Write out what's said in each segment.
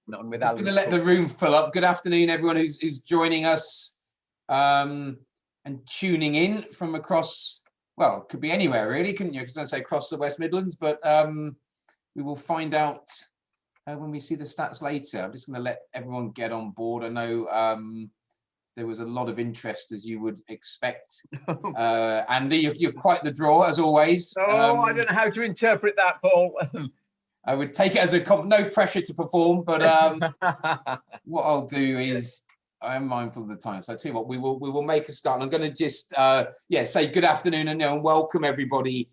None with Just going to let the room fill up. Good afternoon, everyone who's joining us and tuning in from across, well, it could be anywhere really, couldn't you? Because I say across the West Midlands, but we will find out when we see the stats later. I'm just going to let everyone get on board. I know there was a lot of interest, as you would expect. Andy, you're quite the draw, as always. Oh, I don't know how to interpret that, Paul. I would take it as no pressure to perform, but what I'll do is, I'm mindful of the time. So I tell you what, we will make a start. I'm going to just say good afternoon and welcome everybody.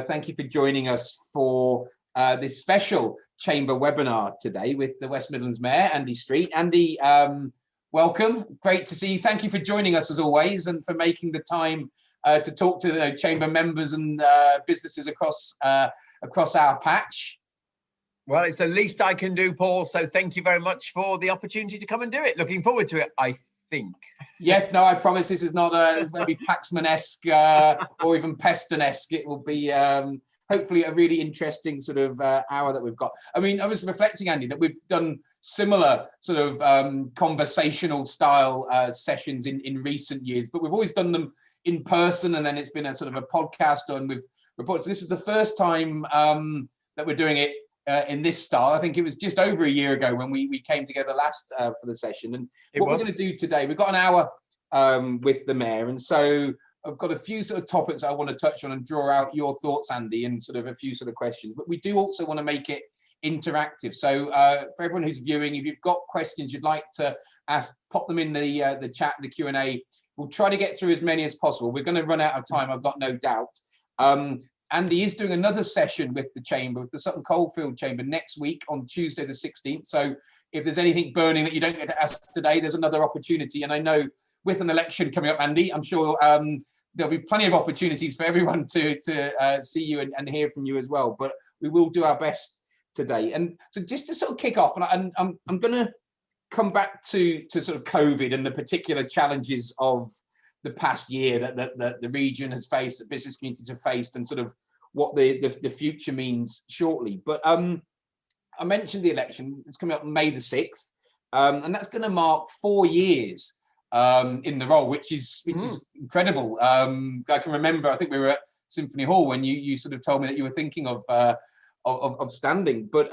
Thank you for joining us for this special chamber webinar today with the West Midlands Mayor, Andy Street. Andy, welcome. Great to see you. Thank you for joining us as always and for making the time to talk to the chamber members and businesses across our patch. Well, it's the least I can do, Paul. So thank you very much for the opportunity to come and do it. Looking forward to it, I think. Yes, no, I promise this is not maybe Paxman-esque or even Peston-esque. It will be hopefully a really interesting sort of hour that we've got. I mean, I was reflecting, Andy, that we've done similar sort of conversational style sessions in recent years, but we've always done them in person, and then it's been a sort of a podcast done with reports. This is the first time that we're doing it in this style. I think it was just over a year ago when we came together last for the session. And we're going to do today, we've got an hour with the Mayor, and so I've got a few sort of topics I want to touch on and draw out your thoughts, Andy, and sort of a few sort of questions. But we do also want to make it interactive. So for everyone who's viewing, if you've got questions you'd like to ask, pop them in the chat, the Q&A. We'll try to get through as many as possible. We're going to run out of time, I've got no doubt. Andy is doing another session with the Chamber, with the Sutton Coldfield Chamber next week on Tuesday the 16th. So if there's anything burning that you don't get to ask today, there's another opportunity. And I know with an election coming up, Andy, I'm sure there'll be plenty of opportunities for everyone to see you and hear from you as well. But we will do our best today. And so just to sort of kick off, and I'm going to come back to sort of COVID and the particular challenges of the past year that the region has faced, that business communities have faced, and sort of what the future means shortly. But I mentioned the election. It's coming up May the 6th, and that's going to mark 4 years in the role, which is incredible. I can remember, I think we were at Symphony Hall when you sort of told me that you were thinking of standing, but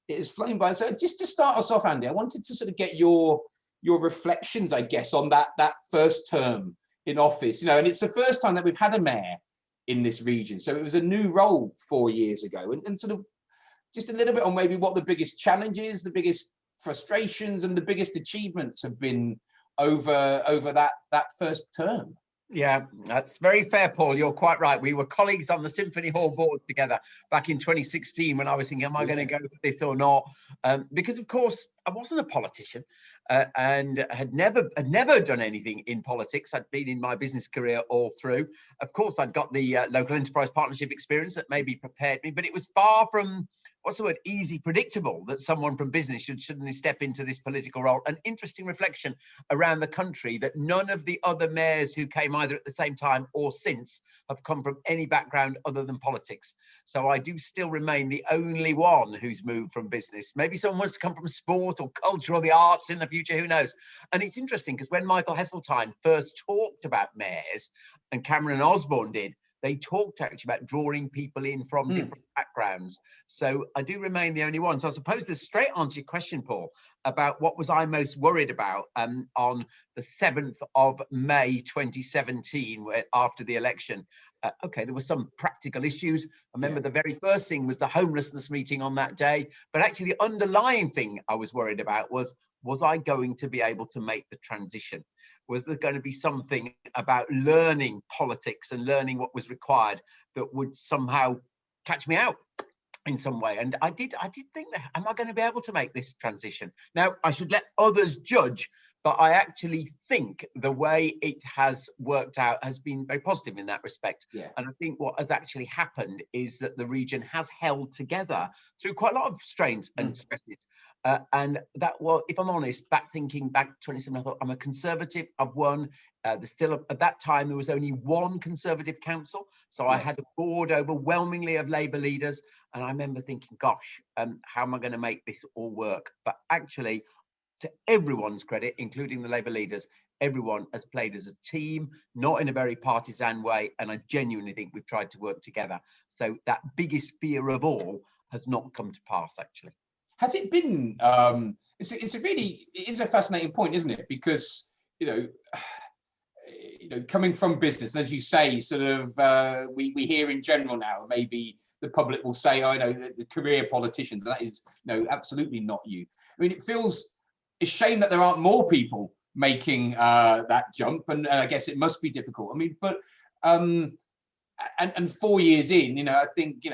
it has flown by. So just to start us off, Andy, I wanted to sort of get your reflections, I guess, on that first term in office, and it's the first time that we've had a mayor in this region. So it was a new role 4 years ago, and sort of just a little bit on maybe what the biggest challenges, the biggest frustrations, and the biggest achievements have been over that first term. Yeah, that's very fair, Paul. You're quite right. We were colleagues on the Symphony Hall board together back in 2016 when I was thinking, am I going to go for this or not? Because, of course, I wasn't a politician and had never done anything in politics. I'd been in my business career all through. Of course, I'd got the local enterprise partnership experience that maybe prepared me, but it was far from, what's the word, easy, predictable that someone from business should suddenly step into this political role. An interesting reflection around the country that none of the other mayors who came either at the same time or since have come from any background other than politics. So I do still remain the only one who's moved from business. Maybe someone wants to come from sport or culture or the arts in the future, who knows? And it's interesting because when Michael Heseltine first talked about mayors, and Cameron Osborne did, they talked actually about drawing people in from different backgrounds. So I do remain the only one. So I suppose the straight answer to your question, Paul, about what was I most worried about on the 7th of May 2017, after the election. Okay, there were some practical issues. I remember the very first thing was the homelessness meeting on that day. But actually the underlying thing I was worried about was I going to be able to make the transition? Was there going to be something about learning politics and learning what was required that would somehow catch me out in some way? And I did think that, am I going to be able to make this transition? Now, I should let others judge, but I actually think the way it has worked out has been very positive in that respect. Yeah. And I think what has actually happened is that the region has held together through quite a lot of strains and stresses. And that, well, if I'm honest, thinking back 27, I thought I'm a Conservative. I've won. There's still at that time there was only one Conservative council, so I had a board overwhelmingly of Labour leaders, and I remember thinking, gosh, how am I going to make this all work? But actually, to everyone's credit, including the Labour leaders, everyone has played as a team, not in a very partisan way, and I genuinely think we've tried to work together. So that biggest fear of all has not come to pass, actually. Has it been? It is a fascinating point, isn't it? Because coming from business, as you say, sort of we hear in general now, maybe the public will say, "I know the career politicians," and that is absolutely not you. I mean, it feels a shame that there aren't more people making that jump, and I guess it must be difficult. I mean, but and 4 years in, I think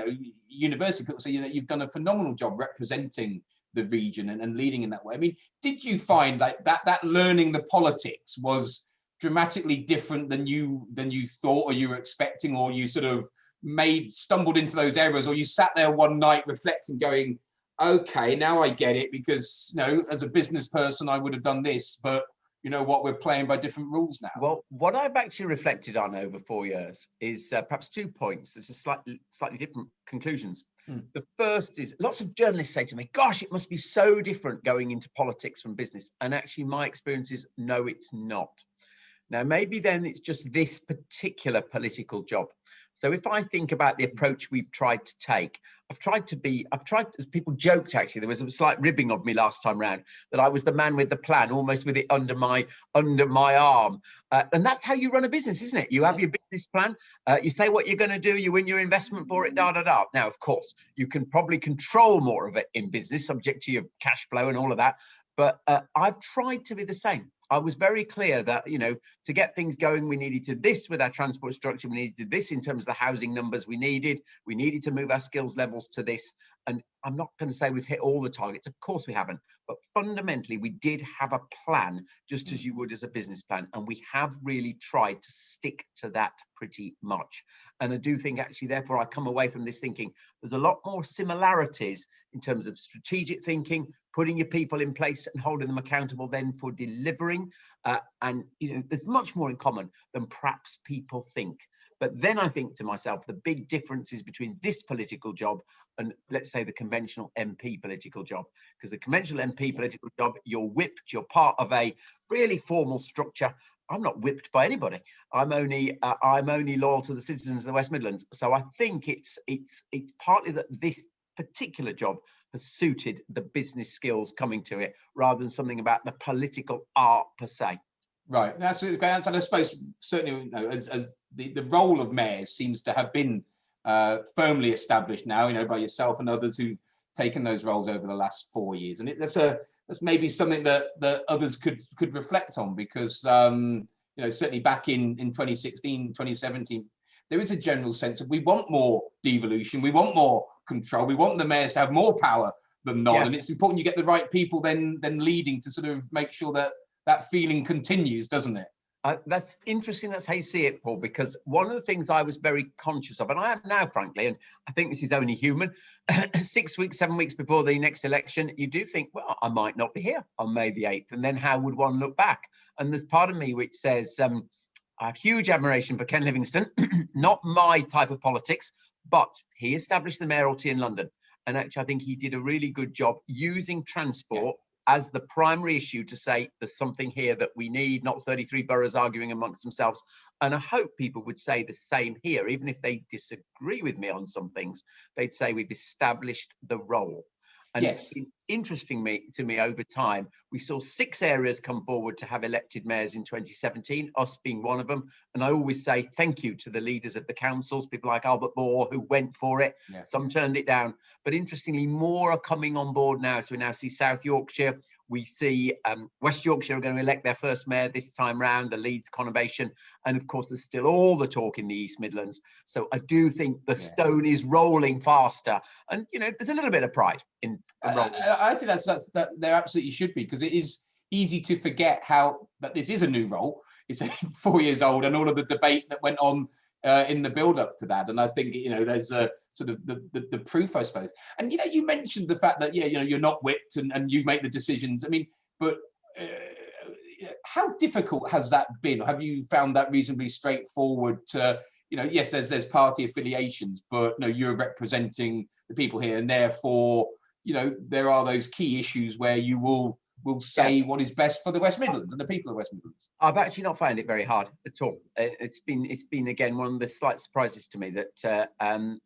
university people say you've done a phenomenal job representing the region and leading in that way. I mean, did you find like that learning the politics was dramatically different than you thought or you were expecting, or you sort of stumbled into those errors, or you sat there one night reflecting, going, okay, now I get it, because as a business person I would have done this, but you know what, we're playing by different rules now? Well, what I've actually reflected on over 4 years is perhaps 2 points. There's a slightly different conclusions. The first is, lots of journalists say to me, gosh, it must be so different going into politics from business. And actually my experience is, no, it's not. Now, maybe then it's just this particular political job. So if I think about the approach we've tried to take, I've tried, as people joked, actually, there was a slight ribbing of me last time round, that I was the man with the plan, almost with it under my arm. And that's how you run a business, isn't it? You have your business plan, you say what you're going to do, you win your investment for it, Now, of course, you can probably control more of it in business, subject to your cash flow and all of that. But I've tried to be the same. I was very clear that, to get things going, we needed to this with our transport structure, we needed to this in terms of the housing numbers we needed to move our skills levels to this. And I'm not going to say we've hit all the targets. Of course we haven't. But fundamentally, we did have a plan, just as you would as a business plan. And we have really tried to stick to that pretty much. And I do think, actually, therefore, I come away from this thinking there's a lot more similarities in terms of strategic thinking, putting your people in place and holding them accountable then for delivering. And there's much more in common than perhaps people think. But then I think to myself, the big differences between this political job and, let's say, the conventional MP political job. Because the conventional MP political job, you're whipped, you're part of a really formal structure. I'm not whipped by anybody. I'm only loyal to the citizens of the West Midlands. So I think it's partly that this particular job has suited the business skills coming to it, rather than something about the political art per se. Right. That's a great answer. And I suppose certainly, as the role of mayors seems to have been firmly established now, by yourself and others who've taken those roles over the last 4 years. And that's maybe something that others could reflect on, because certainly back in 2016, 2017, there is a general sense of we want more devolution, we want more control, we want the mayors to have more power than not. Yeah. And it's important you get the right people then leading to sort of make sure that feeling continues, doesn't it? That's interesting. That's how you see it, Paul, because one of the things I was very conscious of, and I am now, frankly, and I think this is only human, 6 weeks, 7 weeks before the next election, you do think, well, I might not be here on May the 8th. And then how would one look back? And there's part of me which says, I have huge admiration for Ken Livingstone, not my type of politics, but he established the mayoralty in London. And actually, I think he did a really good job using transport as the primary issue to say there's something here that we need, not 33 boroughs arguing amongst themselves. And I hope people would say the same here, even if they disagree with me on some things, they'd say we've established the role. And It's been interesting to me over time. We saw 6 areas come forward to have elected mayors in 2017, us being one of them. And I always say thank you to the leaders of the councils, people like Albert Moore, who went for it. Yeah. Some turned it down. But interestingly, more are coming on board now. So we now see South Yorkshire. We see West Yorkshire are going to elect their first mayor this time round, the Leeds conurbation. And of course, there's still all the talk in the East Midlands. So I do think the stone is rolling faster. And, there's a little bit of pride in rolling. I think that there absolutely should be, because it is easy to forget that this is a new role. It's 4 years old, and all of the debate that went on in the build up to that. And I think, there's a sort of the proof, I suppose. And, you mentioned the fact that, you're not whipped and you make the decisions. I mean, but how difficult has that been? Or have you found that reasonably straightforward to, yes, there's party affiliations, but no, you're representing the people here, and therefore, there are those key issues where you will say what is best for the West Midlands and the people of West Midlands. I've actually not found it very hard at all. It's been again one of the slight surprises to me that and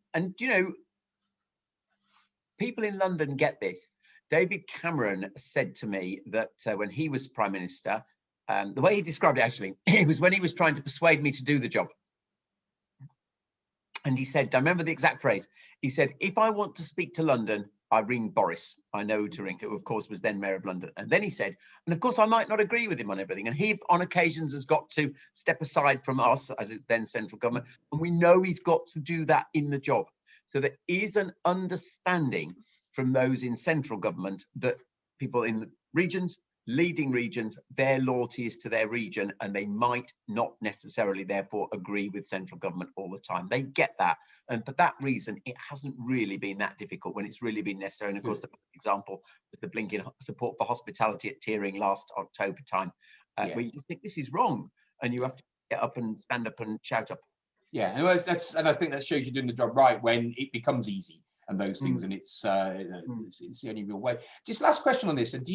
people in London get this. David Cameron said to me that when he was Prime Minister, the way he described it actually, it was when he was trying to persuade me to do the job. And he said, I remember the exact phrase. He said, if I want to speak to London, I ring Boris. I know who to ring, who of course was then Mayor of London. And then he said, and of course I might not agree with him on everything. And he on occasions has got to step aside from us as then central government. And we know he's got to do that in the job. So there is an understanding from those in central government that people in the regions, leading regions, their loyalty is to their region, and they might not necessarily therefore agree with central government all the time. They get that, and for that reason it hasn't really been that difficult when it's really been necessary. And of course the example was the blinking support for hospitality at Tearing last October time, where you just think this is wrong and you have to get up and stand up and shout up. Yeah, and I think that shows you're doing the job right when it becomes easy and those things, and it's the only real way. Just last question on this, and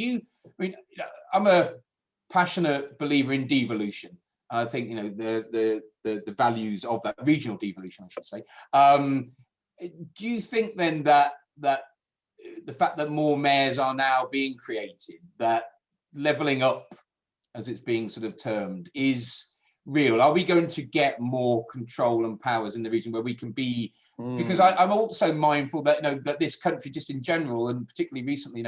I'm a passionate believer in devolution. I think the values of that regional devolution, I should say. Do you think then that the fact that more mayors are now being created, that levelling up, as it's being sort of termed, is real? Are we going to get more control and powers in the region where we can be? Because I'm also mindful that that this country, just in general, and particularly recently,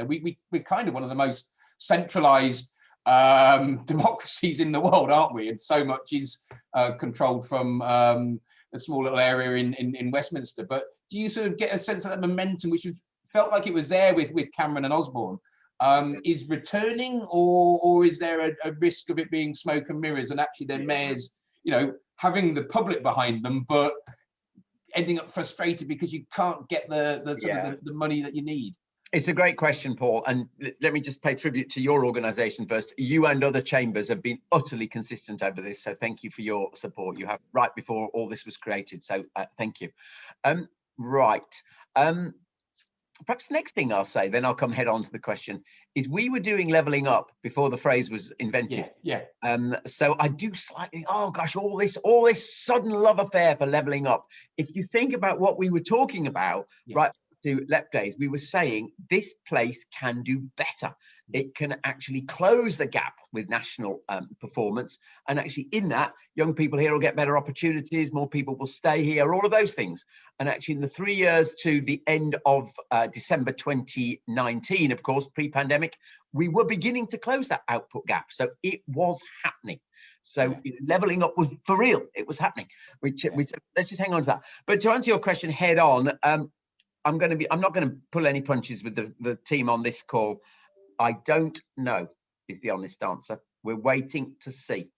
we're kind of one of the most centralised democracies in the world, aren't we? And so much is controlled from a small little area in Westminster. But do you sort of get a sense of that momentum, which felt like it was there with Cameron and Osborne, is returning, or is there a risk of it being smoke and mirrors, and actually then mayors, having the public behind them, but ending up frustrated because you can't get the money that you need? It's a great question, Paul. And let me just pay tribute to your organisation first. You and other chambers have been utterly consistent over this. So thank you for your support. You have right before all this was created. So thank you. Perhaps the next thing I'll say, then I'll come head on to the question, is we were doing levelling up before the phrase was invented. Yeah. So I do slightly, oh gosh, all this sudden love affair for levelling up. If you think about what we were talking about, right to LEP days, we were saying this place can do better. It can actually close the gap with national performance. And actually in that, young people here will get better opportunities, more people will stay here, all of those things. And actually in the 3 years to the end of December 2019, of course, pre-pandemic, we were beginning to close that output gap. So it was happening. So levelling up was for real. It was happening. Let's just hang on to that. But to answer your question head on, I'm not going to pull any punches with the team on this call. I don't know is the honest answer. We're waiting to see.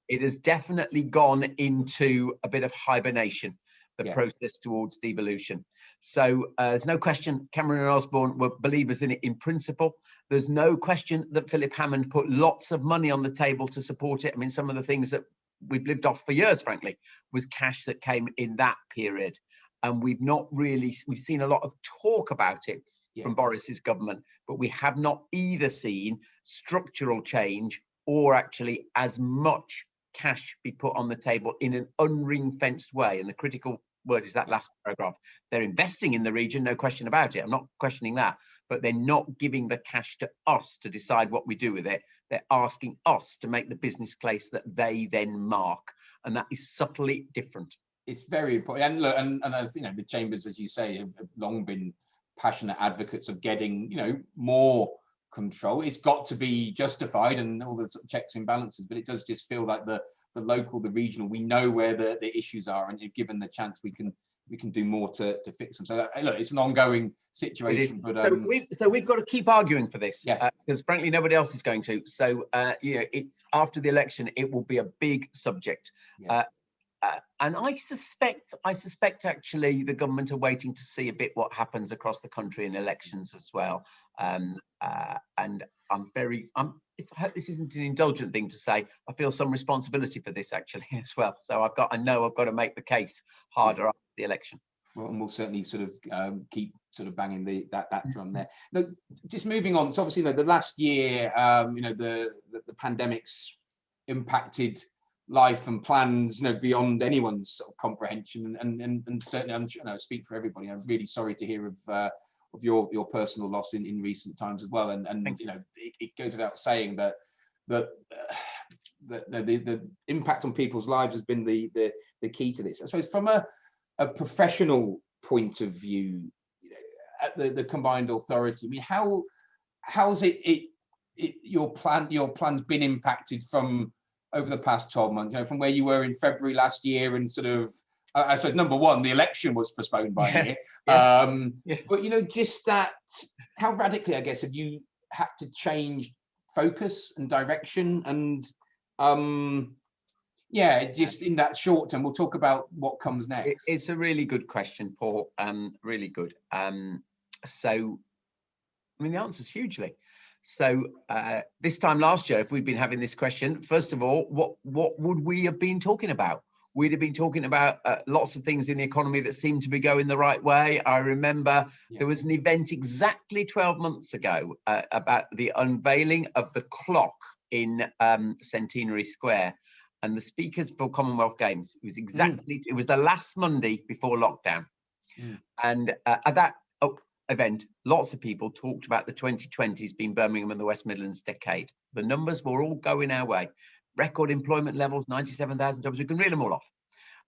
It has definitely gone into a bit of hibernation, the process towards devolution. So there's no question Cameron and Osborne were believers in it in principle. There's no question that Philip Hammond put lots of money on the table to support it. I mean, some of the things that we've lived off for years, frankly, was cash that came in that period. And we've seen a lot of talk about it from Boris's government, but we have not either seen structural change or actually as much cash be put on the table in an unring-fenced way. And the critical word is that last paragraph. They're investing in the region, no question about it. I'm not questioning that, but they're not giving the cash to us to decide what we do with it. They're asking us to make the business case that they then mark. And that is subtly different. It's very important. And look, and I think the chambers, as you say, have long been passionate advocates of getting, more control. It's got to be justified and all the checks and balances, but it does just feel like the local, the regional, we know where the issues are, and given the chance, we can do more to fix them. So look, it's an ongoing situation. But so we've got to keep arguing for this, because frankly nobody else is going to. So it's after the election, it will be a big subject. And I suspect actually the government are waiting to see a bit what happens across the country in elections as well. And I hope this isn't an indulgent thing to say. I feel some responsibility for this actually as well. So I know I've got to make the case harder after the election. Well, and we'll certainly sort of keep sort of banging that drum there. Now, just moving on. So obviously, the last year, the pandemic's impacted life and plans, beyond anyone's sort of comprehension. And certainly, I'm sure, I speak for everybody. I'm really sorry to hear of your personal loss in recent times as well. And it goes without saying that the impact on people's lives has been the key to this. I suppose from a professional point of view, at the combined authority, I mean, how's your plan's been impacted from over the past 12 months, from where you were in February last year, and sort of, I suppose, number one, the election was postponed by a year. But just that, how radically, I guess, have you had to change focus and direction? And just in that short term, we'll talk about what comes next. It's a really good question, Paul. Really good. So, I mean, the answer is hugely. So this time last year, if we'd been having this question, first of all, what would we have been talking about? We'd have been talking about lots of things in the economy that seemed to be going the right way. I remember there was an event exactly 12 months ago about the unveiling of the clock in Centenary Square, and the speakers for Commonwealth Games. It was it was the last Monday before lockdown. And at that event, lots of people talked about the 2020s being Birmingham and the West Midlands decade. The numbers were all going our way. Record employment levels, 97,000 jobs. We can reel them all off.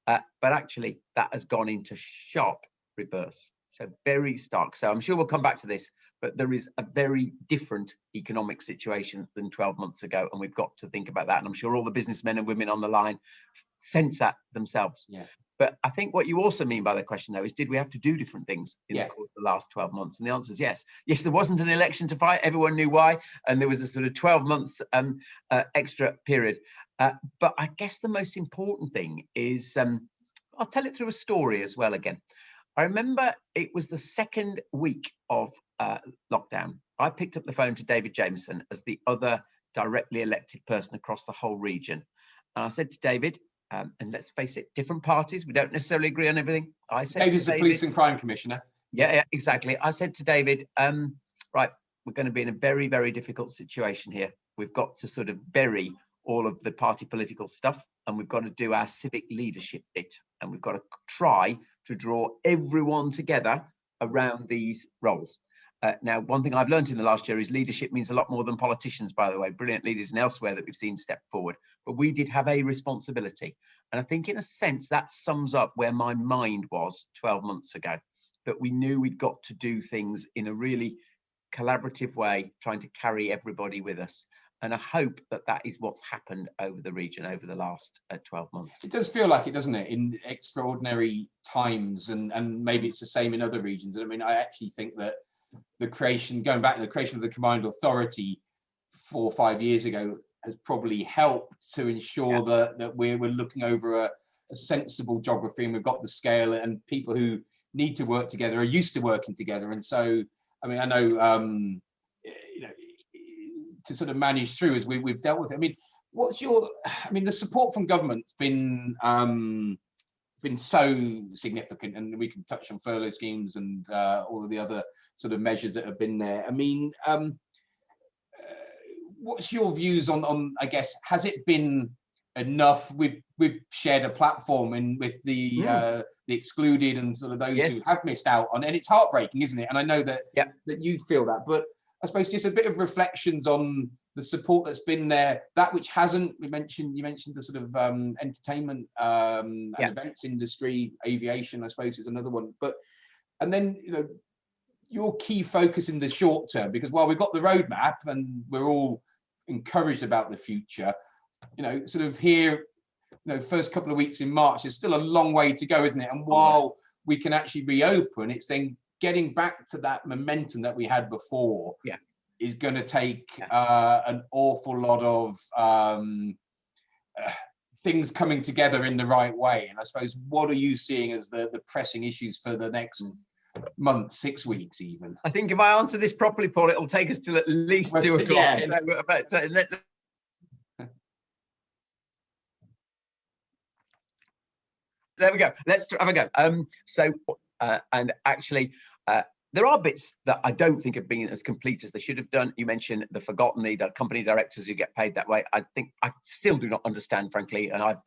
But actually, that has gone into sharp reverse. So very stark. So I'm sure we'll come back to this, but there is a very different economic situation than 12 months ago. And we've got to think about that. And I'm sure all the businessmen and women on the line sense that themselves. Yeah. But I think what you also mean by the question, though, is did we have to do different things in the course of the last 12 months? And the answer is yes. Yes, there wasn't an election to fight. Everyone knew why. And there was a sort of 12 months extra period. But I guess the most important thing is, I'll tell it through a story as well again. I remember it was the second week of lockdown. I picked up the phone to David Jameson as the other directly elected person across the whole region. And I said to David, and let's face it, different parties, we don't necessarily agree on everything. I said David's the Police and Crime Commissioner. Yeah, exactly. I said to David, right, we're going to be in a very, very difficult situation here. We've got to sort of bury all of the party political stuff, and we've got to do our civic leadership bit, and we've got to try to draw everyone together around these roles. Now, one thing I've learned in the last year is leadership means a lot more than politicians, by the way, brilliant leaders and elsewhere that we've seen step forward. But we did have a responsibility. And I think in a sense that sums up where my mind was 12 months ago, that we knew we'd got to do things in a really collaborative way, trying to carry everybody with us. And I hope that that is what's happened over the region over the last 12 months. It does feel like it, doesn't it, in extraordinary times, and maybe it's the same in other regions. I mean, I actually think that the creation of the combined authority 4 or 5 years ago has probably helped to ensure that we're looking over a sensible geography, and we've got the scale, and people who need to work together are used to working together. And so, I mean, I know, to sort of manage through as we've dealt with it. I mean, the support from government's been so significant, and we can touch on furlough schemes and all of the other sort of measures that have been there. I mean, what's your views on, I guess, has it been enough? We've shared a platform with the excluded and sort of those who have missed out on, and it's heartbreaking, isn't it? And I know that that you feel that, but I suppose just a bit of reflections on the support that's been there, that which hasn't. You mentioned the sort of entertainment and events industry, aviation, I suppose, is another one. And then, your key focus in the short term, because while we've got the roadmap and we're all encouraged about the future, sort of here, first couple of weeks in March, there's still a long way to go, isn't it? And while we can actually reopen, it's then getting back to that momentum that we had before is going to take an awful lot of things coming together in the right way. And I suppose, what are you seeing as the pressing issues for the next month, 6 weeks even? I think if I answer this properly, Paul, it'll take us till at least 2 o'clock. Yeah. So, but, there we go. Let's have a go. And actually, there are bits that I don't think have been as complete as they should have done. You mentioned the forgotten, the company directors who get paid that way. I think I still do not understand, frankly, and I've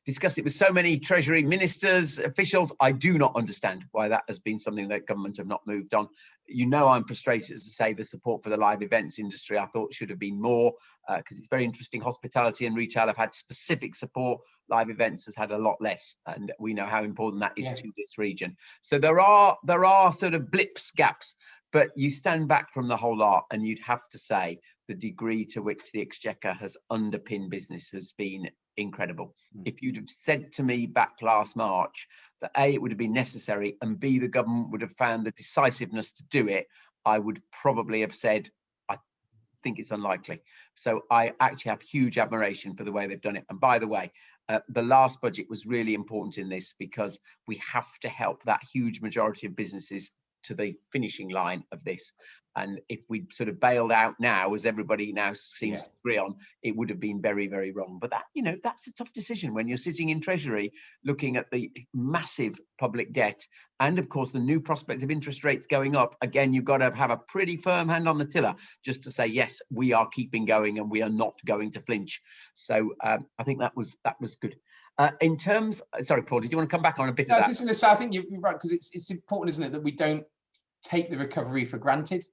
discussed it with so many Treasury ministers, officials. I do not understand why that has been something that government have not moved on. You know, I'm frustrated to say the support for the live events industry I thought should have been more, because it's very interesting. Hospitality and retail have had specific support. Live events has had a lot less, and we know how important that is to this region. So there are sort of blips, gaps, but you stand back from the whole lot and you'd have to say the degree to which the Exchequer has underpinned business has been incredible. If you'd have said to me back last March that A, it would have been necessary, and B, the government would have found the decisiveness to do it, I would probably have said, I think it's unlikely. So I actually have huge admiration for the way they've done it. And by the way, the last budget was really important in this, because we have to help that huge majority of businesses to the finishing line of this. And if we sort of bailed out now, as everybody now seems to agree on, it would have been very, very wrong. But that, you know, that's a tough decision when you're sitting in Treasury looking at the massive public debt and, of course, the new prospect of interest rates going up. Again, you've got to have a pretty firm hand on the tiller just to say, yes, we are keeping going and we are not going to flinch. So I think that was good. In terms, sorry, Paul, did you want to come back on a bit of that? I was just going to say, I think you're right, because it's important, isn't it, that we don't take the recovery for granted.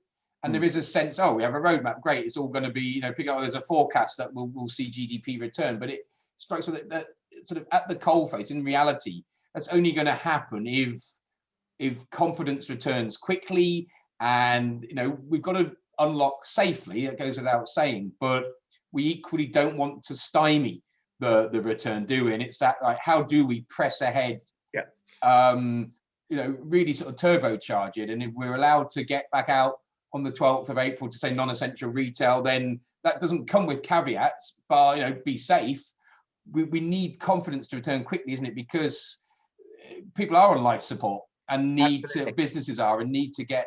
And there is a sense, oh, we have a roadmap, great, it's all going to be, you know, there's a forecast that we'll see GDP return. But it strikes me that sort of at the coalface, in reality, that's only going to happen if confidence returns quickly. And, you know, we've got to unlock safely, it goes without saying, but we equally don't want to stymie the return, do we? And it's that, like, how do we press ahead? You know, really sort of turbocharge it. And if we're allowed to get back out on the 12th of April to say non-essential retail, then that doesn't come with caveats, but, you know, be safe. We need confidence to return quickly, isn't it? Because people are on life support and businesses are, and need to get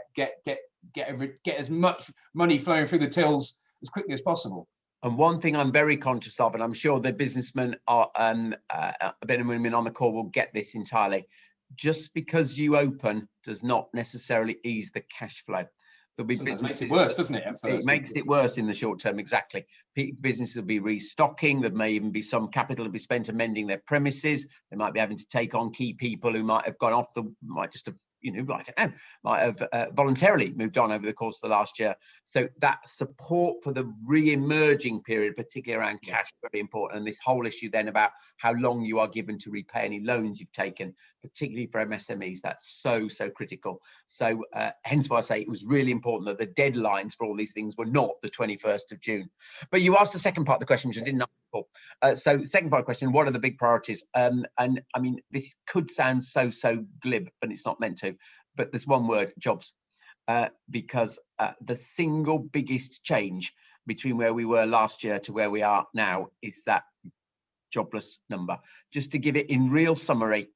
as much money flowing through the tills as quickly as possible. And one thing I'm very conscious of, and I'm sure the businessmen are, men and women on the call will get this entirely. Just because you open does not necessarily ease the cash flow. There'll be businesses, makes it worse, doesn't it? At first, it makes it worse in the short term, exactly. Businesses will be restocking. There may even be some capital to be spent amending their premises. They might be having to take on key people who might have gone off might just have, you know, I don't know, might have voluntarily moved on over the course of the last year. So that support for the re-emerging period, particularly around cash, very important. And this whole issue then about how long you are given to repay any loans you've taken, particularly for MSMEs, that's so critical. So hence why I say it was really important that the deadlines for all these things were not the 21st of June. But you asked the second part of the question, which I didn't know. So second part of the question, what are the big priorities? And I mean, this could sound so glib, and it's not meant to, but there's one word: jobs. Because the single biggest change between where we were last year to where we are now is that jobless number. Just to give it in real summary,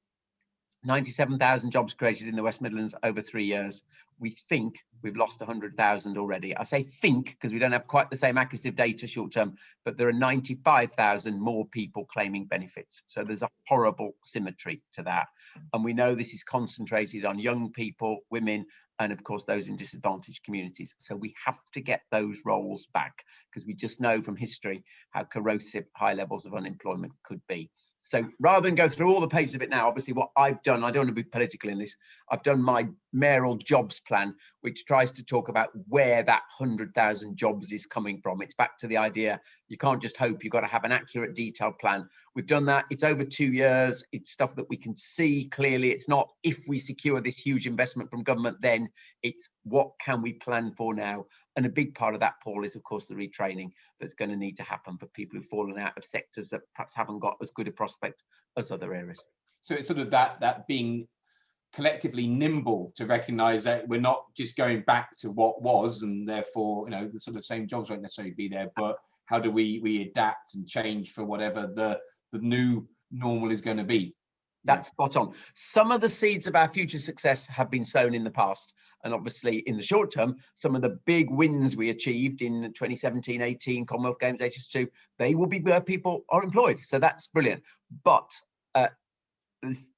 97,000 jobs created in the West Midlands over 3 years. We think we've lost 100,000 already. I say think because we don't have quite the same accuracy of data short term, but there are 95,000 more people claiming benefits. So there's a horrible symmetry to that. And we know this is concentrated on young people, women, and of course those in disadvantaged communities. So we have to get those roles back, because we just know from history how corrosive high levels of unemployment could be. So rather than go through all the pages of it now, obviously what I've done, I don't want to be political in this, I've done my mayoral jobs plan, which tries to talk about where that 100,000 jobs is coming from. It's back to the idea, you can't just hope, you've got to have an accurate, detailed plan. We've done that, it's over 2 years, it's stuff that we can see clearly. It's not if we secure this huge investment from government, then it's what can we plan for now? And a big part of that, Paul, is of course the retraining that's going to need to happen for people who've fallen out of sectors that perhaps haven't got as good a prospect as other areas. So it's sort of that being collectively nimble to recognise that we're not just going back to what was, and therefore, you know, the sort of same jobs won't necessarily be there, but how do we adapt and change for whatever the the new normal is going to be. That's spot on. Some of the seeds of our future success have been sown in the past. And obviously, in the short term, some of the big wins we achieved in 2017, 18, Commonwealth Games, 82, they will be where people are employed. So that's brilliant. But there's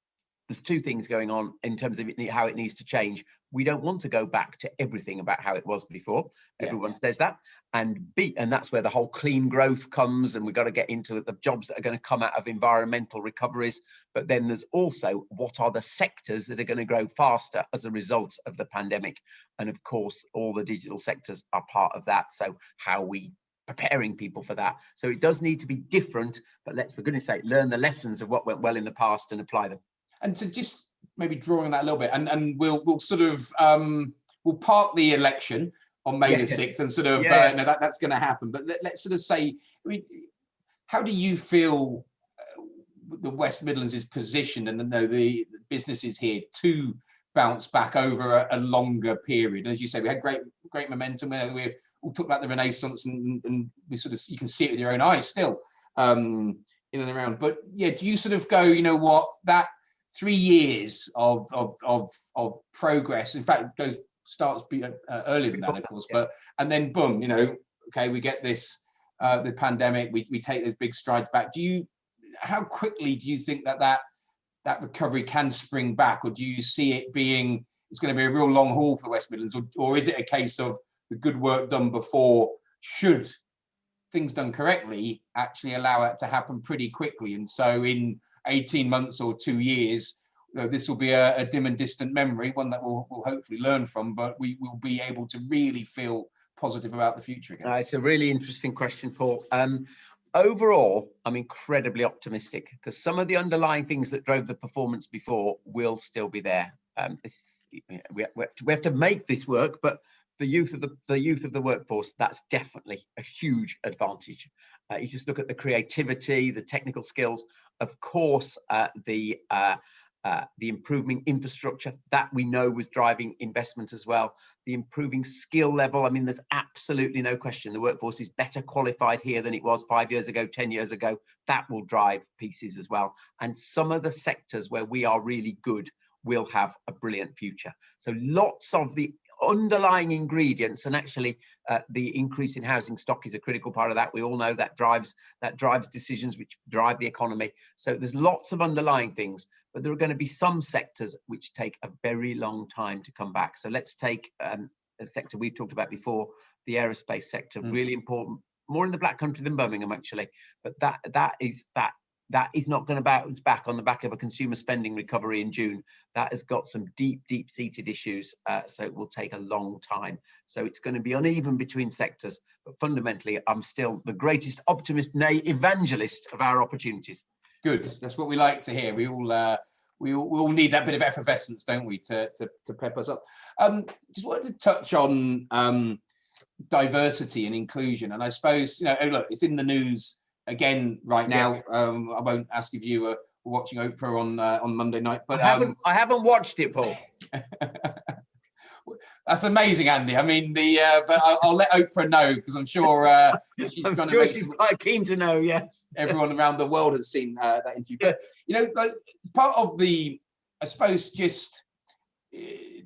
two things going on in terms of how it needs to change. We don't want to go back to everything about how it was before. Everyone says that. And that's where the whole clean growth comes, and we've got to get into the jobs that are going to come out of environmental recoveries. But then there's also, what are the sectors that are going to grow faster as a result of the pandemic? And of course, all the digital sectors are part of that. So how are we preparing people for that? So it does need to be different, but let's, for goodness sake, learn the lessons of what went well in the past and apply them. And to just maybe drawing on that a little bit, and we'll sort of we'll park the election on May the 6th, and sort of no, that's going to happen. But let's sort of say, I mean, how do you feel the West Midlands is positioned, and the businesses here to bounce back over a longer period? And as you say, we had great momentum. We all talked about the Renaissance, and we sort of, you can see it with your own eyes still in and around. But yeah, do you sort of go, you know what, that 3 years of progress, in fact, starts earlier than that, of course, but and then boom, you know, okay, we get this the pandemic, we take those big strides back. How quickly do you think that recovery can spring back, or do you see it being, it's going to be a real long haul for the West Midlands, or is it a case of the good work done before, should things done correctly actually allow it to happen pretty quickly? And so in 18 months or 2 years, this will be a dim and distant memory, one that we'll hopefully learn from, but we will be able to really feel positive about the future again. It's a really interesting question, Paul. Overall, I'm incredibly optimistic, because some of the underlying things that drove the performance before will still be there. We have to make this work, but the youth of the workforce, that's definitely a huge advantage. You just look at the creativity, the technical skills, of course, the improving infrastructure that we know was driving investment as well, the improving skill level. I mean, there's absolutely no question the workforce is better qualified here than it was 5 years ago, 10 years ago. That will drive pieces as well. And some of the sectors where we are really good will have a brilliant future. So lots of the underlying ingredients, and actually the increase in housing stock is a critical part of that. We all know that drives decisions which drive the economy. So there's lots of underlying things, but there are going to be some sectors which take a very long time to come back. So let's take a sector we've talked about before, the aerospace sector. Really important, more in the Black Country than Birmingham actually, but that is not going to bounce back on the back of a consumer spending recovery in June. That has got some deep-seated issues, so it will take a long time. So it's going to be uneven between sectors, but fundamentally, I'm still the greatest optimist, nay, evangelist of our opportunities. Good. That's what we like to hear. We all need that bit of effervescence, don't we, to pep us up. Just wanted to touch on diversity and inclusion, and I suppose, you know, look, it's in the news again right now. I won't ask if you were watching Oprah on Monday night, but I haven't watched it, Paul. That's amazing, Andy. I mean, but I'll let Oprah know, because I'm sure she's quite keen to know. Yes, everyone around the world has seen that interview. But you know, like, part of the, I suppose, just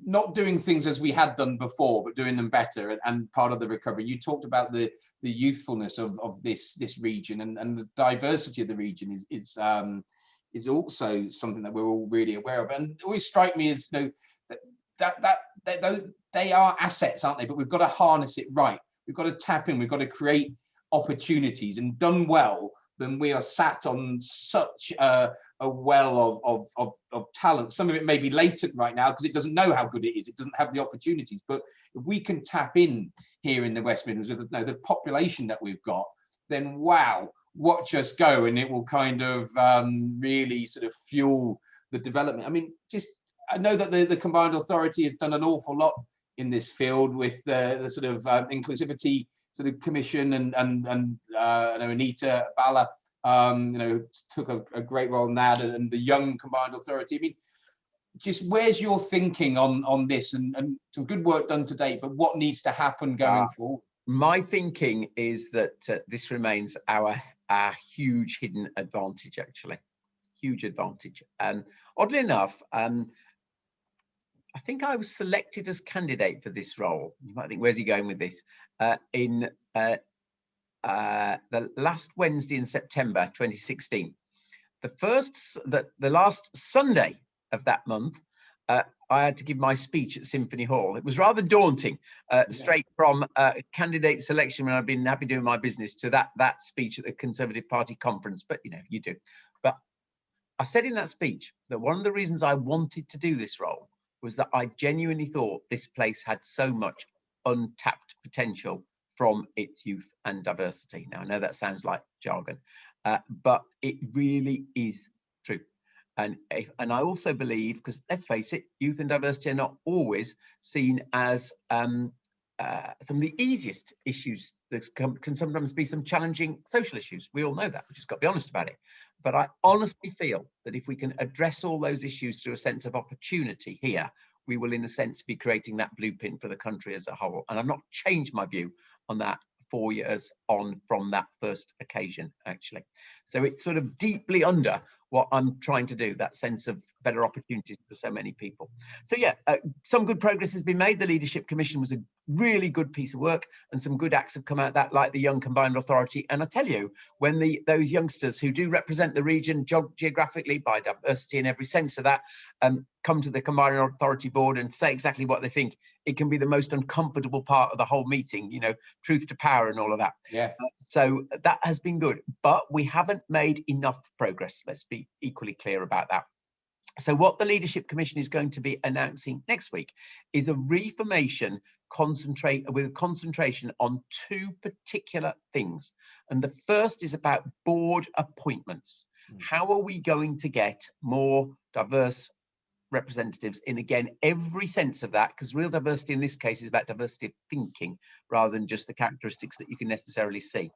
not doing things as we had done before, but doing them better, and part of the recovery. You talked about the youthfulness of this region, and the diversity of the region is also something that we're all really aware of. And it always strike me as, you know, that they are assets, aren't they? But we've got to harness it right. We've got to tap in. We've got to create opportunities, and done well, then we are sat on such a well of talent. Some of it may be latent right now because it doesn't know how good it is. It doesn't have the opportunities. But if we can tap in here in the West Midlands with the population that we've got, then wow, watch us go, and it will kind of really sort of fuel the development. I mean, I know that the Combined Authority has done an awful lot in this field with the sort of inclusivity sort of commission, and I know Anita Bala, you know, took a great role in that, and the young Combined Authority. I mean, just where's your thinking on this, and some good work done to date, but what needs to happen going forward? My thinking is that this remains our a huge hidden advantage, actually. Huge advantage. Oddly enough, I think I was selected as candidate for this role. You might think, where's he going with this? In the last Wednesday in September 2016. The last Sunday of that month, I had to give my speech at Symphony Hall. It was rather daunting, straight from candidate selection when I've been happy doing my business to that speech at the Conservative Party conference. But you do. But I said in that speech that one of the reasons I wanted to do this role was that I genuinely thought this place had so much untapped potential from its youth and diversity. Now, I know that sounds like jargon, but it really is true. And I also believe, because let's face it, youth and diversity are not always seen as some of the easiest issues. There can sometimes be some challenging social issues. We all know that. We just got to be honest about it. But I honestly feel that if we can address all those issues through a sense of opportunity here, we will, in a sense, be creating that blueprint for the country as a whole. And I've not changed my view on that 4 years on from that first occasion, actually. So it's sort of deeply under what I'm trying to do, that sense of better opportunities for so many people. So yeah, some good progress has been made. The Leadership Commission was a really good piece of work, and some good acts have come out of that, like the Young Combined Authority. And I tell you, when those youngsters who do represent the region geographically by diversity in every sense of that, come to the Combined Authority board and say exactly what they think, it can be the most uncomfortable part of the whole meeting, truth to power and all of that. Yeah. So that has been good, but we haven't made enough progress. Let's be equally clear about that. So what the Leadership Commission is going to be announcing next week is a reformation with a concentration on two particular things. And the first is about board appointments. How are we going to get more diverse representatives in, again, every sense of that, because real diversity in this case is about diversity of thinking rather than just the characteristics that you can necessarily see,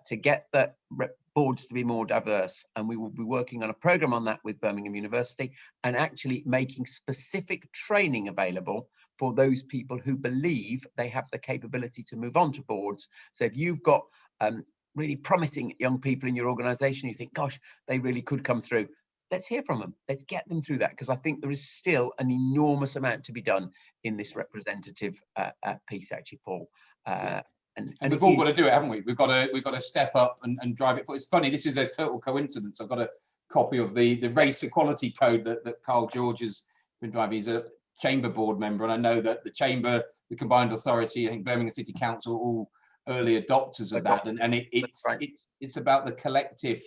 to get the boards to be more diverse. And we will be working on a program on that with Birmingham University, and actually making specific training available for those people who believe they have the capability to move on to boards. So if you've got really promising young people in your organization, you think, gosh, they really could come through, let's hear from them. Let's get them through that, because I think there is still an enormous amount to be done in this representative piece, actually, Paul. And we've all got to do it, haven't we? We've got to step up and drive it forward. It's funny, this is a total coincidence. I've got a copy of the race equality code that Carl George has been driving. He's a chamber board member, and I know that the chamber, the Combined Authority, I think Birmingham City Council, all early adopters of that. And it's about the collective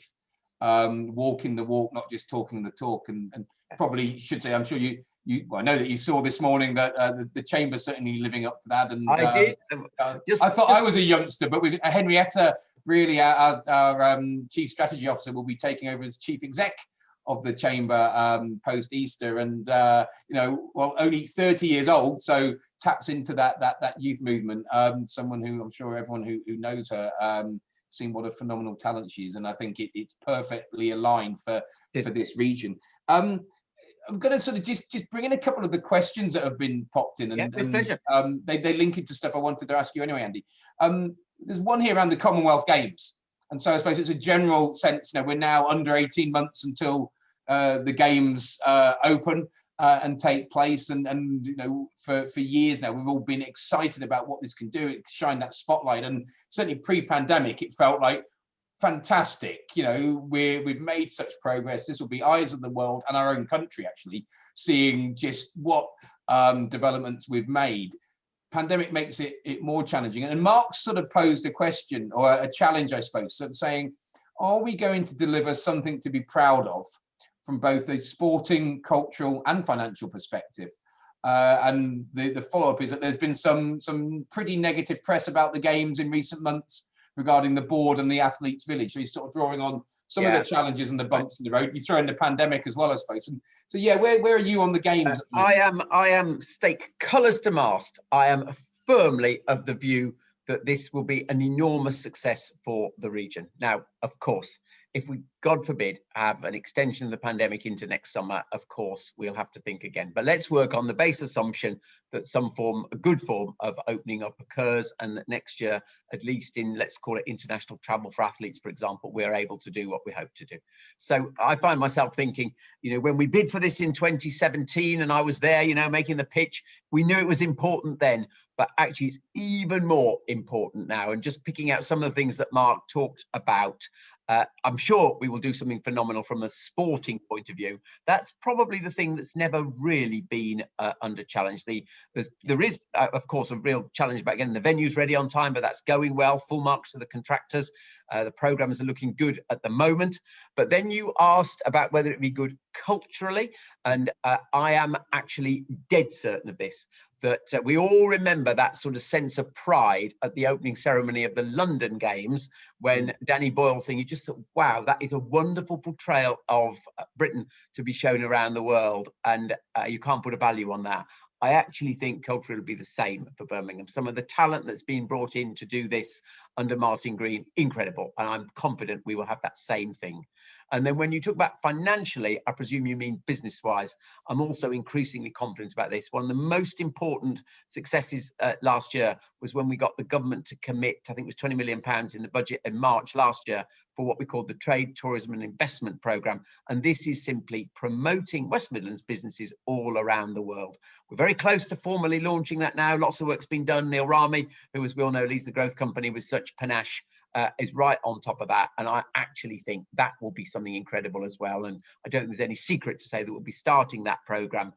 walking the walk, not just talking the talk. And probably should say, I'm sure I know that you saw this morning that the chamber certainly living up to that. And I did. I thought I was a youngster, but Henrietta, really, our chief strategy officer, will be taking over as chief exec of the chamber post Easter, and only 30 years old, so taps into that youth movement. Someone who I'm sure everyone who knows her seen what a phenomenal talent she is, and I think it's perfectly aligned for this region. I'm going to sort of just bring in a couple of the questions that have been popped in, and pleasure. They link into stuff I wanted to ask you anyway, Andy. There's one here around the Commonwealth Games, and so I suppose it's a general sense. We're now under 18 months until the games open and take place, and for years now we've all been excited about what this can do. It shine that spotlight, and certainly pre-pandemic it felt like fantastic. We've made such progress. This will be eyes of the world and our own country actually seeing just what developments we've made. Pandemic makes it more challenging, and Mark sort of posed a question, or a challenge, I suppose, sort of saying, are we going to deliver something to be proud of from both a sporting, cultural and financial perspective? And the follow-up is that there's been some pretty negative press about the games in recent months regarding the board and the athletes' village. So he's sort of drawing on some of the challenges and the bumps in the road. You throw in the pandemic as well, I suppose. And so yeah, where are you on the games? I am stake colours to mast. I am firmly of the view that this will be an enormous success for the region. Now, of course, if we, God forbid, have an extension of the pandemic into next summer, of course, we'll have to think again. But let's work on the base assumption that some form, a good form of opening up occurs, and that next year, at least in, let's call it international travel for athletes, for example, we're able to do what we hope to do. So I find myself thinking, you know, when we bid for this in 2017 and I was there, you know, making the pitch, we knew it was important then, but actually it's even more important now. And just picking out some of the things that Mark talked about, I'm sure we will do something phenomenal from a sporting point of view. That's probably the thing that's never really been under challenge. There is, of course, a real challenge about getting the venues ready on time, but that's going well. Full marks to the contractors. The programs are looking good at the moment. But then you asked about whether it'd be good culturally, and I am actually dead certain of this. That we all remember that sort of sense of pride at the opening ceremony of the London Games when Danny Boyle's thing, you just thought, wow, that is a wonderful portrayal of Britain to be shown around the world, and you can't put a value on that. I actually think culture will be the same for Birmingham. Some of the talent that's been brought in to do this under Martin Green, incredible, and I'm confident we will have that same thing. And then when you talk about financially, I presume you mean business-wise. I'm also increasingly confident about this. One of the most important successes last year was when we got the government to commit, I think it was £20 million in the budget in March last year for what we called the Trade, Tourism and Investment Programme. And this is simply promoting West Midlands businesses all around the world. We're very close to formally launching that now. Lots of work's been done. Neil Rami, who, as we all know, leads the growth company with such panache, is right on top of that. And I actually think that will be something incredible as well. And I don't think there's any secret to say that we'll be starting that programme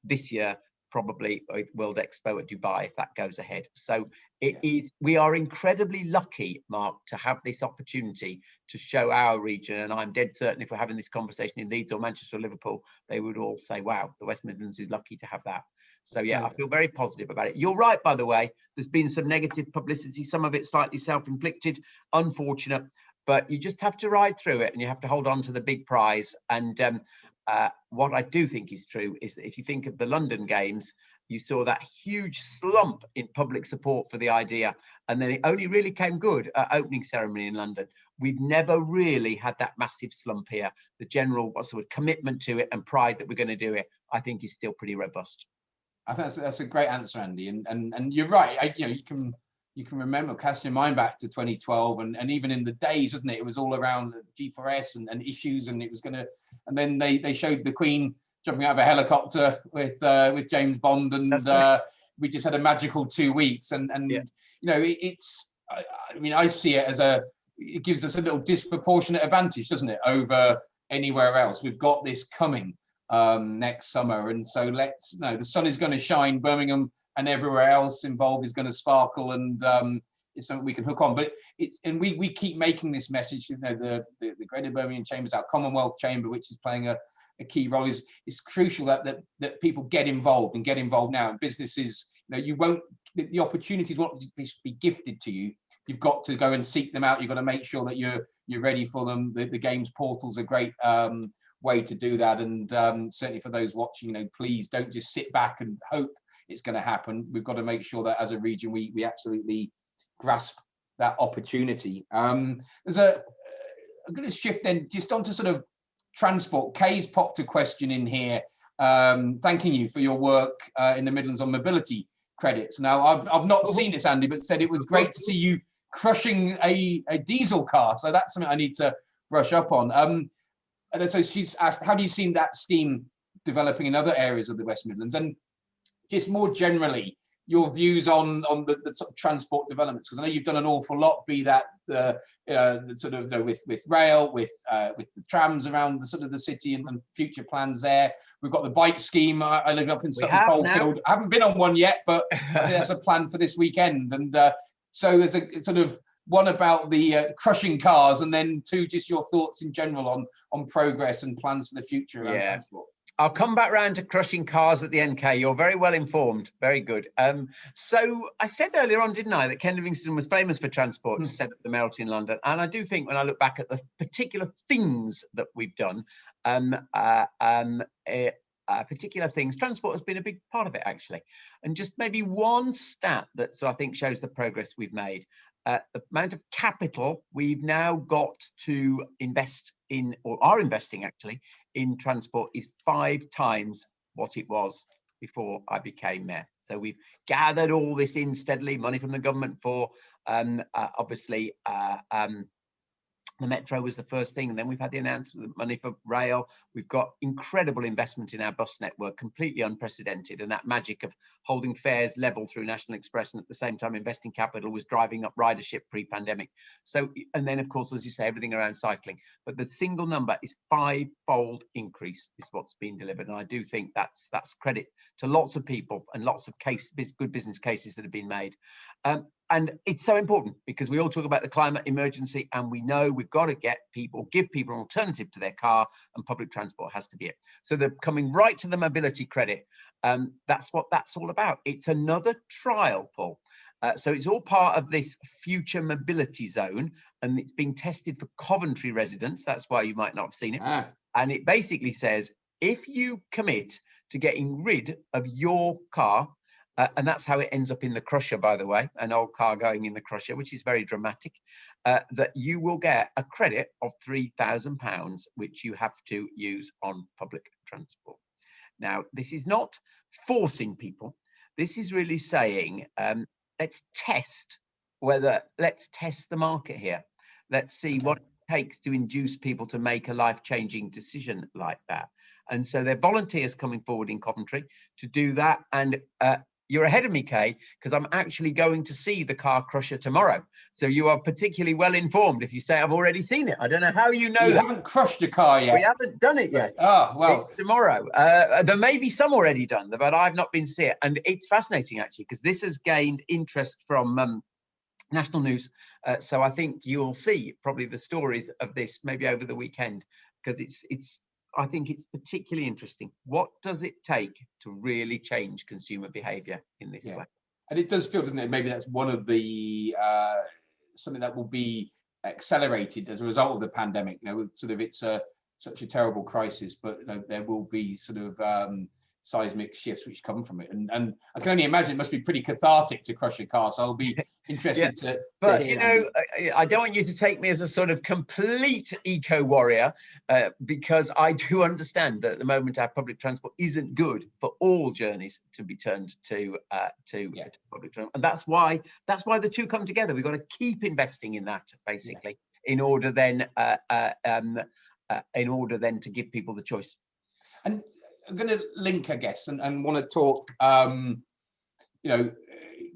this year, probably with World Expo at Dubai, if that goes ahead. So it is, we are incredibly lucky, Mark, to have this opportunity to show our region. And I'm dead certain if we're having this conversation in Leeds or Manchester or Liverpool, they would all say, wow, the West Midlands is lucky to have that. So yeah, I feel very positive about it. You're right, by the way, there's been some negative publicity, some of it slightly self-inflicted, unfortunate, but you just have to ride through it and you have to hold on to the big prize. And what I do think is true is that if you think of the London Games, you saw that huge slump in public support for the idea, and then it only really came good at opening ceremony in London. We've never really had that massive slump here. The general sort of commitment to it and pride that we're going to do it, I think, is still pretty robust. I think that's a great answer, Andy, and you're right. You can remember, cast your mind back to 2012, and even in the days, wasn't it? It was all around G4S and issues, and it was gonna. And then they showed the Queen jumping out of a helicopter with James Bond, and right. We just had a magical 2 weeks, and yeah. You know, it's. I mean, I see it as it gives us a little disproportionate advantage, doesn't it, over anywhere else? We've got this coming next summer, and so the sun is going to shine. Birmingham and everywhere else involved is going to sparkle, and it's something we can hook on. But we keep making this message. You know, the Greater Birmingham Chambers, our Commonwealth Chamber, which is playing a key role, is crucial that people get involved now. And businesses, you won't, the opportunities won't be gifted to you. You've got to go and seek them out. You've got to make sure that you're ready for them. The games portal's a great way to do that, and certainly for those watching, please don't just sit back and hope it's going to happen. We've got to make sure that as a region we absolutely grasp that opportunity. There's I'm going to shift then just onto sort of transport. Kay's popped a question in here, thanking you for your work in the Midlands on mobility credits. Now I've not seen this, Andy, but said it was great to see you crushing a diesel car, so that's something I need to brush up on. And so she's asked, how do you see that scheme developing in other areas of the West Midlands? And just more generally, your views on the sort of transport developments, because I know you've done an awful lot, be that the sort of with rail, with the trams around the sort of the city and future plans there. We've got the bike scheme. I live up in Sutton Coldfield. I haven't been on one yet, but there's a plan for this weekend. And so there's a sort of one about the crushing cars, and then two, just your thoughts in general on progress and plans for the future around transport. I'll come back round to crushing cars at the end, Kay. You're very well informed. Very good. So I said earlier on, didn't I, that Ken Livingstone was famous for transport to set up the Mayoral in London. And I do think when I look back at the particular things that we've done, particular things, transport has been a big part of it, actually. And just maybe one stat that I think shows the progress we've made. the amount of capital we've now got to invest in, or are investing actually, in transport is 5 times what it was before I became mayor. So we've gathered all this in steadily, money from the government for obviously the metro was the first thing, and then we've had the announcement of money for rail. We've got incredible investment in our bus network, completely unprecedented, and that magic of holding fares level through National Express and at the same time investing capital was driving up ridership pre-pandemic. So, and then of course, as you say, everything around cycling, but the single number is 5-fold increase is what's been delivered, and I do think that's credit to lots of people and lots of good business cases that have been made. And it's so important because we all talk about the climate emergency, and we know we've got to give people an alternative to their car, and public transport has to be it. So they're coming right to the mobility credit. That's what that's all about. It's another trial, Paul. So it's all part of this future mobility zone, and it's being tested for Coventry residents. That's why you might not have seen it. And it basically says, if you commit to getting rid of your car, and that's how it ends up in the crusher, by the way, an old car going in the crusher, which is very dramatic, that you will get a credit of £3,000, which you have to use on public transport. Now, this is not forcing people. This is really saying, let's test the market here. Let's see what it takes to induce people to make a life-changing decision like that. And so there are volunteers coming forward in Coventry to do that. And you're ahead of me, Kay, because I'm actually going to see the car crusher tomorrow. So you are particularly well informed if you say I've already seen it. I don't know how you know that. You haven't crushed your car yet. We haven't done it yet. Oh, well. It's tomorrow. There may be some already done, but I've not been to see it. And it's fascinating, actually, because this has gained interest from national news. So I think you'll see probably the stories of this maybe over the weekend, because I think it's particularly interesting. What does it take to really change consumer behaviour in this way? And it does feel, doesn't it? Maybe that's one of the something that will be accelerated as a result of the pandemic. You know, sort of it's such a terrible crisis, but you know, there will be sort of seismic shifts which come from it. And I can only imagine it must be pretty cathartic to crush your car. So I'll be interested to But hear, you know, I don't want you to take me as a sort of complete eco warrior, because I do understand that at the moment our public transport isn't good for all journeys to be turned to public transport, and that's why the two come together. We've got to keep investing in that, basically, in order then to give people the choice. And I'm going to link, I guess, and want to talk, you know,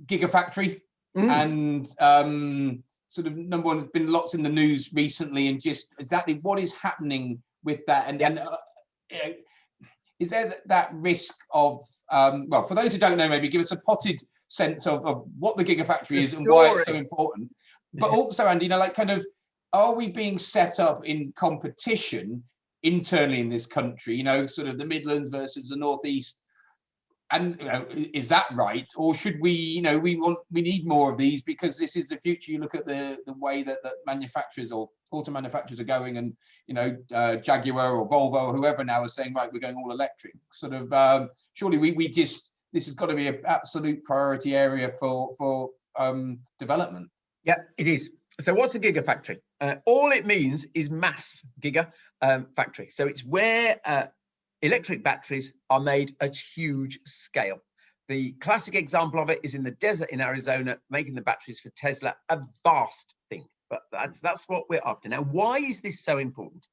Gigafactory. And sort of number one, there's been lots in the news recently, and just exactly what is happening with that. And is there that risk of, well, for those who don't know, maybe give us a potted sense of what the Gigafactory is and why it's so important. But also, Andy, you know, like kind of, are we being set up in competition internally in this country, you know, sort of the Midlands versus the Northeast? And you know, is that right? Or should we, you know, we need more of these because this is the future. You look at the way that manufacturers or auto manufacturers are going, and, you know, Jaguar or Volvo or whoever now is saying, right, we're going all electric. Sort of, surely this has got to be an absolute priority area for development. Yeah, it is. So what's a gigafactory? All it means is mass factory. So it's where electric batteries are made at huge scale. The classic example of it is in the desert in Arizona, making the batteries for Tesla, a vast thing. But that's what we're after. Now, why is this so important?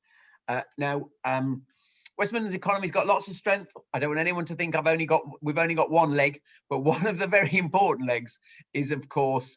West Midlands economy's got lots of strength. I don't want anyone to think we've only got one leg, but one of the very important legs is, of course,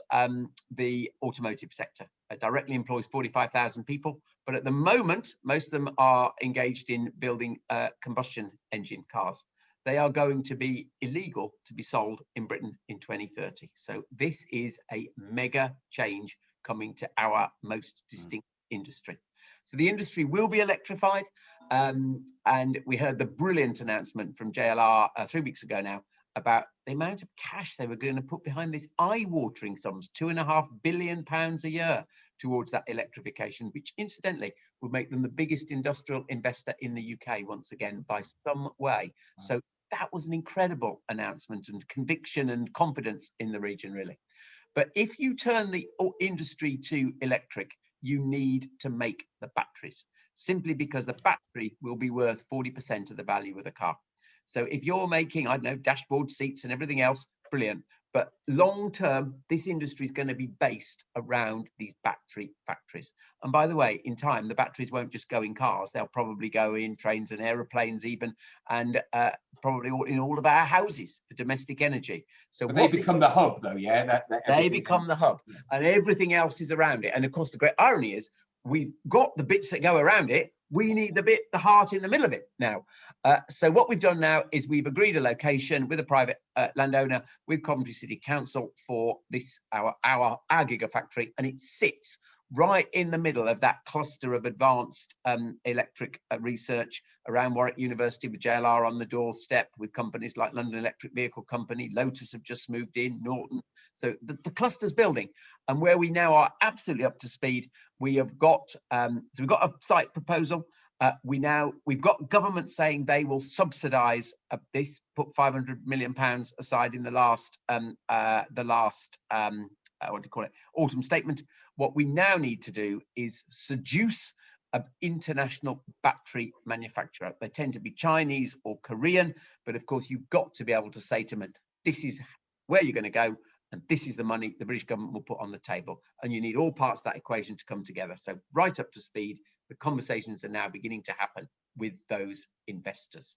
the automotive sector. It directly employs 45,000 people, but at the moment, most of them are engaged in building combustion engine cars. They are going to be illegal to be sold in Britain in 2030. So this is a mega change coming to our most distinct industry. So the industry will be electrified. And we heard the brilliant announcement from JLR 3 weeks ago now about the amount of cash they were going to put behind this eye-watering sums, £2.5 billion a year towards that electrification, which incidentally would make them the biggest industrial investor in the UK once again by some way. So that was an incredible announcement and conviction and confidence in the region, really. But if you turn the industry to electric, you need to make the batteries, simply because the battery will be worth 40% of the value of the car. So if you're making, I don't know, dashboard seats and everything else, brilliant. But long term, this industry is going to be based around these battery factories. And by the way, in time, the batteries won't just go in cars. They'll probably go in trains and aeroplanes even, and probably in all of our houses for domestic energy. So but they become the hub, though, yeah? They become the hub, and everything else is around it. And of course, the great irony is we've got the bits that go around it. We need the heart in the middle of it now. So what we've done now is we've agreed a location with a private landowner, with Coventry City Council, for this our gigafactory, and it sits right in the middle of that cluster of advanced electric research around Warwick University, with JLR on the doorstep, with companies like London Electric Vehicle Company, Lotus have just moved in, Norton. So the cluster's building, and where we now are absolutely up to speed, we have got we've got a site proposal. We've got government saying they will subsidise this, put £500 million aside in the last what do you call it, autumn statement. What we now need to do is seduce an international battery manufacturer. They tend to be Chinese or Korean, but of course you've got to be able to say to them, this is where you're going to go, and this is the money the British government will put on the table. And you need all parts of that equation to come together. So right up to speed, the conversations are now beginning to happen with those investors.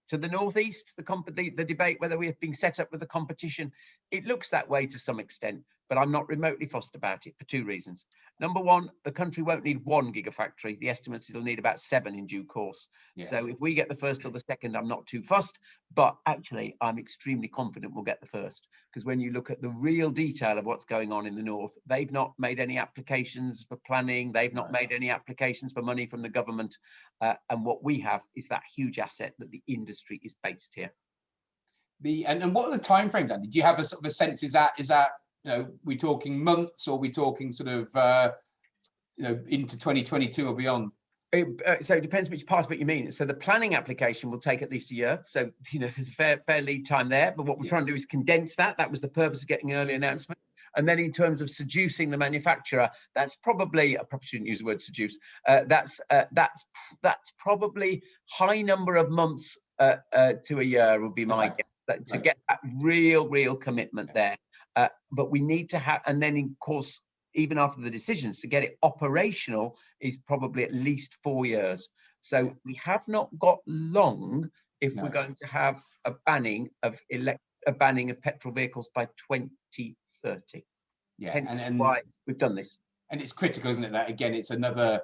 To the northeast, the debate whether we have been set up with a competition, it looks that way to some extent, but I'm not remotely fussed about it for two reasons. Number one, the country won't need one gigafactory. The estimates it'll need about 7 in due course. Yeah. So if we get the first or the second, I'm not too fussed, but actually I'm extremely confident we'll get the first, because when you look at the real detail of what's going on in the north, they've not made any applications for planning. They've not made any applications for money from the government. And what we have is that huge asset that the industry is based here. And what are the timeframes, Andy? Do you have a sort of a sense? Is that we talking months, or we talking sort of into 2022 or beyond? So it depends which part of it you mean. So the planning application will take at least a year. So there's a fair lead time there. But what we're trying to do is condense that. That was the purpose of getting an early announcement. And then in terms of seducing the manufacturer, that's probably, I probably shouldn't use the word seduce. That's probably high number of months to a year would be my guess, to get that real commitment there. But we need to have, and then of course, even after the decisions, to get it operational is probably at least 4 years. So we have not got long if we're going to have a banning of petrol vehicles by 2030. Yeah, Hence and why we've done this. And it's critical, isn't it? That again, it's another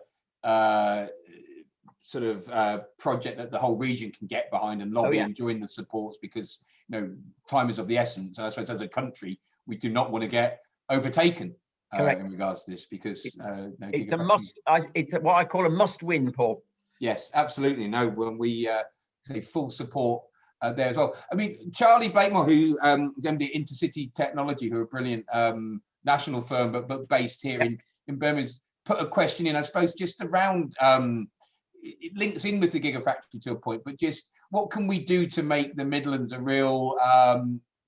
sort of project that the whole region can get behind and lobby and join the supports, because time is of the essence. And I suppose as a country, we do not want to get overtaken in regards to this, because it's a must. It's what I call a must-win, Paul. Yes, absolutely. No, when we say full support there as well. I mean, Charlie Blakemore, who is MD at Intercity Technology, who are a brilliant national firm, but based here in Birmingham, put a question in, I suppose, just around. It links in with the Gigafactory to a point, but just what can we do to make the Midlands a real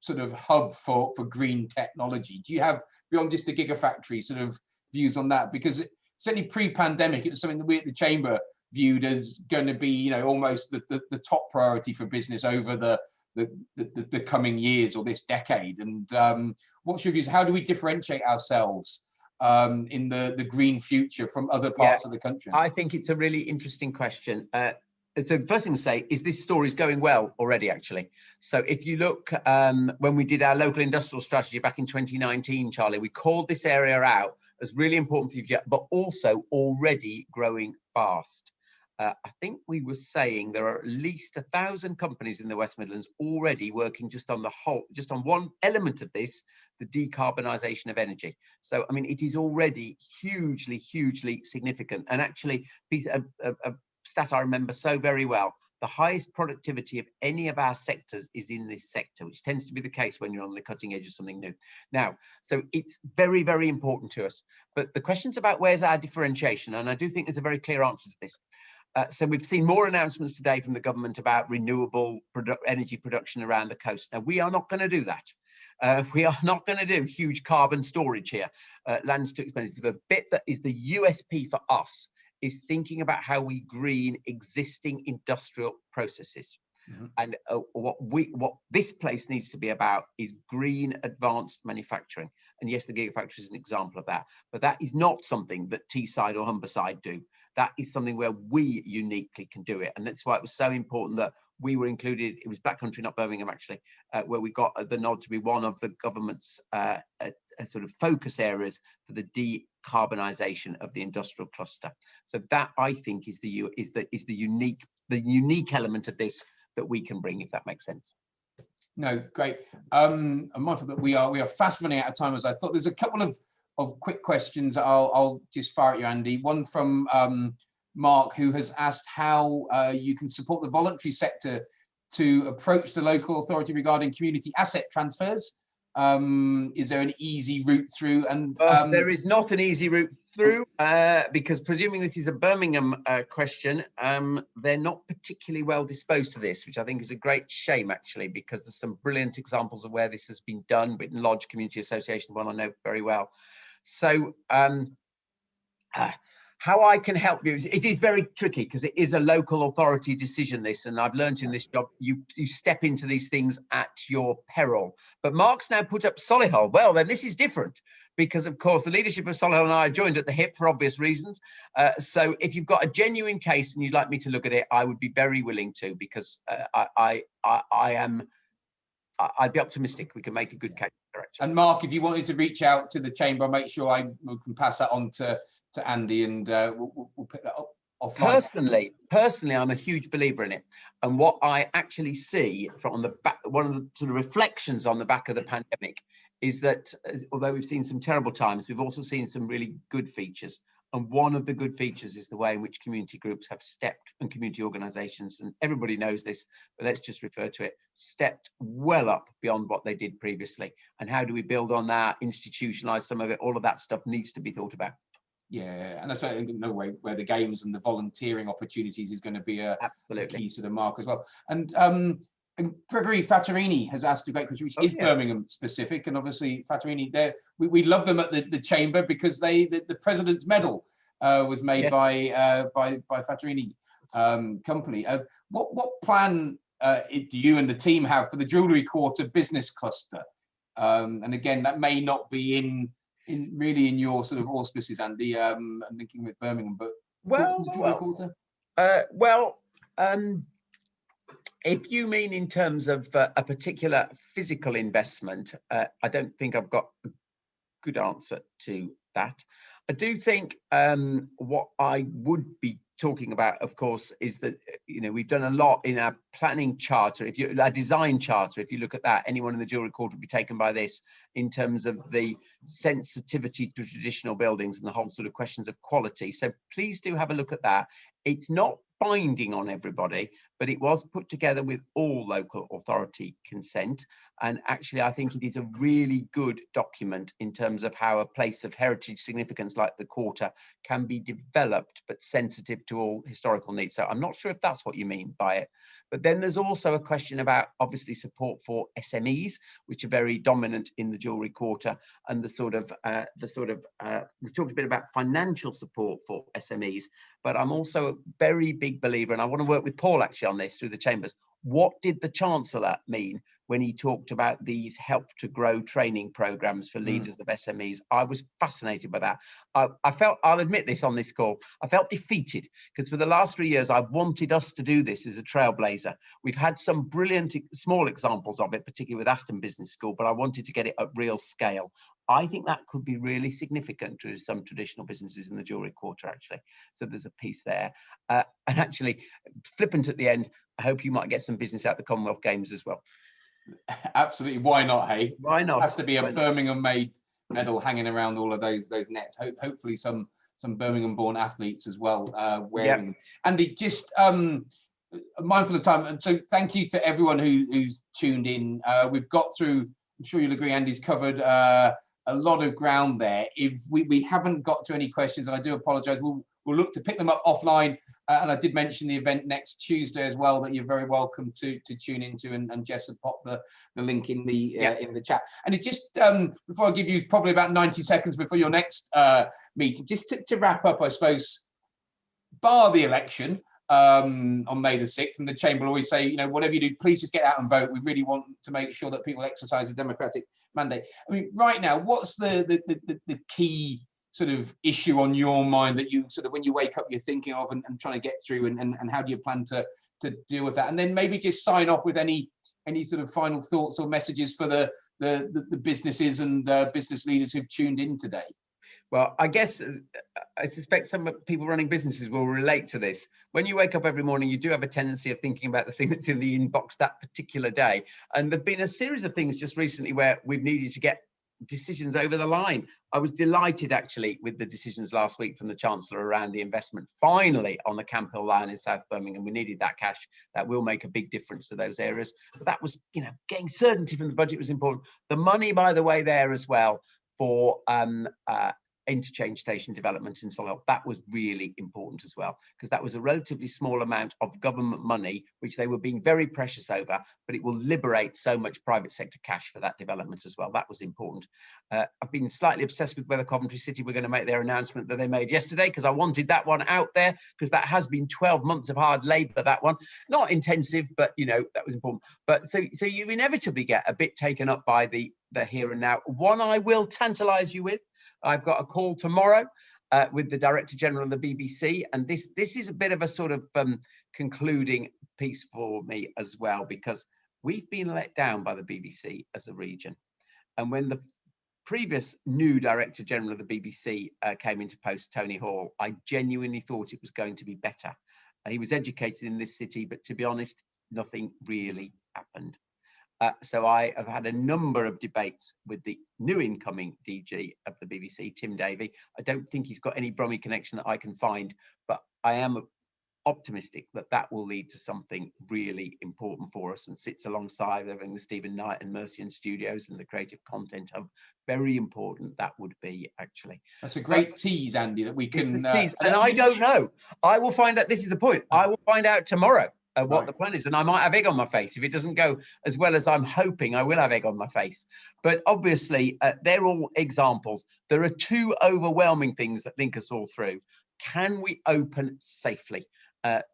sort of hub for green technology? Do you have, beyond just a Gigafactory, sort of views on that? Because certainly pre-pandemic, it was something that we at the Chamber viewed as going to be, almost the top priority for business over the coming years or this decade. And what's your views? How do we differentiate ourselves in the green future from other parts of the country? I think it's a really interesting question. So the first thing to say is this story is going well already, actually. So if you look, when we did our local industrial strategy back in 2019, Charlie, we called this area out as really important for the future, but also already growing fast. I think we were saying there are at least 1,000 companies in the West Midlands already working just on one element of this, the decarbonisation of energy. So, I mean, it is already hugely significant. And actually, a stat I remember so very well, the highest productivity of any of our sectors is in this sector, which tends to be the case when you're on the cutting edge of something new. Now, so it's very important to us. But the question's about where's our differentiation? And I do think there's a very clear answer to this. So we've seen more announcements today from the government about renewable energy production around the coast. Now, we are not going to do that. We are not going to do huge carbon storage here. Land's too expensive. The bit that is the USP for us is thinking about how we green existing industrial processes. And what this place needs to be about is green advanced manufacturing. And yes, the Gigafactory is an example of that, but that is not something that Teesside or Humberside do. That is something where we uniquely can do it. And that's why it was so important that we were included. It was Black Country, not Birmingham, actually, where we got the nod to be one of the government's sort of focus areas for the decarbonisation of the industrial cluster. So that, I think, is the unique element of this that we can bring, if that makes sense. No, great. I'm mindful that we are fast running out of time, as I thought. There's a couple of quick questions I'll just fire at you, Andy. One from Mark, who has asked how you can support the voluntary sector to approach the local authority regarding community asset transfers. Is there an easy route through? And there is not an easy route through, because presuming this is a Birmingham question, they're not particularly well disposed to this, which I think is a great shame, actually, because there's some brilliant examples of where this has been done. Witten Lodge Community Association, one I know very well. So how I can help you, it is very tricky because it is a local authority decision, this, and I've learned in this job, you step into these things at your peril. But Mark's now put up Solihull. Well, then this is different because, of course, the leadership of Solihull and I are joined at the hip for obvious reasons. So if you've got a genuine case and you'd like me to look at it, I would be very willing to, because I'd be optimistic we can make a good case. And Mark, if you wanted to reach out to the chamber, I'll make sure we can pass that on to Andy, and we'll pick that up offline. Personally, I'm a huge believer in it. And what I actually see from the back, one of the sort of reflections on the back of the pandemic is that although we've seen some terrible times, we've also seen some really good features. And one of the good features is the way in which community groups have stepped, and community organisations, and everybody knows this, but let's just refer to it, stepped well up beyond what they did previously. And how do we build on that, institutionalise some of it? All of that stuff needs to be thought about. Yeah, and that's no way where the games and the volunteering opportunities is going to be a key to the mark as well. And Gregory Fattorini has asked a great question, which is Birmingham specific, and obviously Fattorini, we love them at the chamber because the President's Medal was made by Fattorini company. What plan do you and the team have for the Jewellery Quarter business cluster? And again, that may not be really in your sort of auspices, Andy. I'm linking with Birmingham, but the Jewellery Quarter? If you mean in terms of a particular physical investment, I don't think I've got a good answer to that. I do think what I would be talking about, of course, is that we've done a lot in our planning charter. Our design charter, if you look at that, anyone in the Jewellery Quarter would be taken by this in terms of the sensitivity to traditional buildings and the whole sort of questions of quality. So please do have a look at that. It's not binding on everybody, but it was put together with all local authority consent. And actually, I think it is a really good document in terms of how a place of heritage significance like the Quarter can be developed, but sensitive to all historical needs. So I'm not sure if that's what you mean by it. But then there's also a question about, obviously, support for SMEs, which are very dominant in the Jewellery Quarter, and we've talked a bit about financial support for SMEs, but I'm also a very big believer, and I want to work with Paul actually on this through the chambers. What did the Chancellor mean when he talked about these help to grow training programs for leaders of SMEs? I was fascinated by that. I felt, I'll admit this on this call, I felt defeated because for the last 3 years, I've wanted us to do this as a trailblazer. We've had some brilliant small examples of it, particularly with Aston Business School, but I wanted to get it at real scale. I think that could be really significant to some traditional businesses in the Jewellery Quarter, actually. So there's a piece there. And actually, flippant at the end, I hope you might get some business out of the Commonwealth Games as well. Absolutely. Why not, hey? Why not? It has to be a Birmingham-made medal hanging around all of those nets. Hopefully some Birmingham-born athletes as well wearing them. Andy, just mindful of time, and so thank you to everyone who's tuned in. We've got through, I'm sure you'll agree, Andy's covered a lot of ground there. If we haven't got to any questions, and I do apologise, we'll look to pick them up offline And I did mention the event next Tuesday as well that you're very welcome to tune into, and Jess had popped the link in the chat. And it just before I give you probably about 90 seconds before your next meeting, just to wrap up, I suppose, bar the election on May the 6th, and the Chamber will always say, you know, whatever you do, please just get out and vote. We really want to make sure that people exercise a democratic mandate. I mean, right now, what's the key sort of issue on your mind that you sort of, when you wake up, you're thinking of and trying to get through, and how do you plan to deal with that? And then maybe just sign off with any sort of final thoughts or messages for the businesses and business leaders who've tuned in today. Well, I guess I suspect some people running businesses will relate to this. When you wake up every morning, you do have a tendency of thinking about the thing that's in the inbox that particular day. And there've been a series of things just recently where we've needed to get decisions over the line. I was delighted actually with the decisions last week from the Chancellor around the investment finally on the Camp Hill line in South Birmingham. We needed that cash. That will make a big difference to those areas. But that was, you know, getting certainty from the budget was important. The money, by the way, there as well for interchange station development in Solihull, that was really important as well, because that was a relatively small amount of government money which they were being very precious over, but it will liberate so much private sector cash for that development as well. That was important. I've been slightly obsessed with whether Coventry City were going to make their announcement that they made yesterday, because I wanted that one out there, because that has been 12 months of hard labour, that one. Not intensive, but you know, that was important. But so you inevitably get a bit taken up by the here and now. One I will tantalise you with. I've got a call tomorrow with the Director General of the BBC, and this is a bit of a sort of concluding piece for me as well, because we've been let down by the BBC as a region. And when the previous new Director General of the BBC came into post, Tony Hall, I genuinely thought it was going to be better. He was educated in this city, but to be honest, nothing really happened. So I have had a number of debates with the new incoming DG of the BBC, Tim Davie. I don't think he's got any Brummie connection that I can find, but I am optimistic that that will lead to something really important for us, and sits alongside everything with Stephen Knight and Mercian Studios and the Creative Content Hub. Very important that would be, actually. That's a great tease, Andy, that we can... and I don't know. I will find out. This is the point. I will find out tomorrow what the plan is, and I might have egg on my face if it doesn't go as well as I'm hoping. I will have egg on my face, but obviously they're all examples. There are two overwhelming things that link us all through. Can we open safely?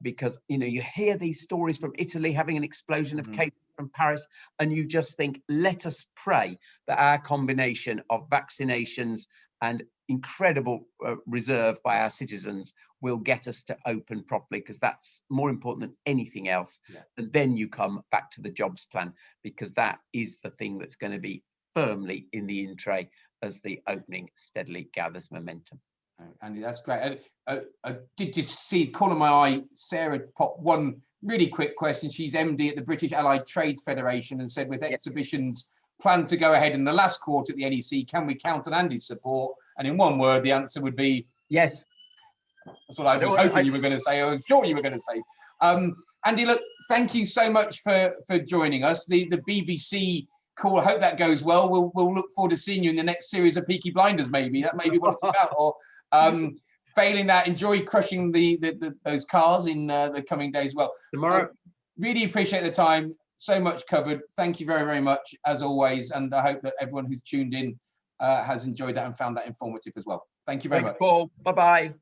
Because you know, you hear these stories from Italy having an explosion of cases from Paris, and you just think, let us pray that our combination of vaccinations and incredible reserve by our citizens will get us to open properly, because that's more important than anything else. And then you come back to the jobs plan, because that is the thing that's going to be firmly in the in tray as the opening steadily gathers momentum. Andy, that's great. I did just see, corner of my eye, Sarah popped one really quick question. She's MD at the British Allied Trades Federation, and said, with exhibitions planned to go ahead in the last quarter at the NEC, can we count on Andy's support? And in one word, the answer would be yes. That's what I was hoping you were going to say. I was sure you were going to say. Andy, look, thank you so much for joining us. The BBC call, I hope that goes well. We'll look forward to seeing you in the next series of Peaky Blinders, maybe. That may be what it's about. Or failing that, enjoy crushing those cars in the coming days. Well, tomorrow. Really appreciate the time. So much covered. Thank you very, very much, as always. And I hope that everyone who's tuned in has enjoyed that and found that informative as well. Thank you very much. Thanks, Paul. Bye-bye.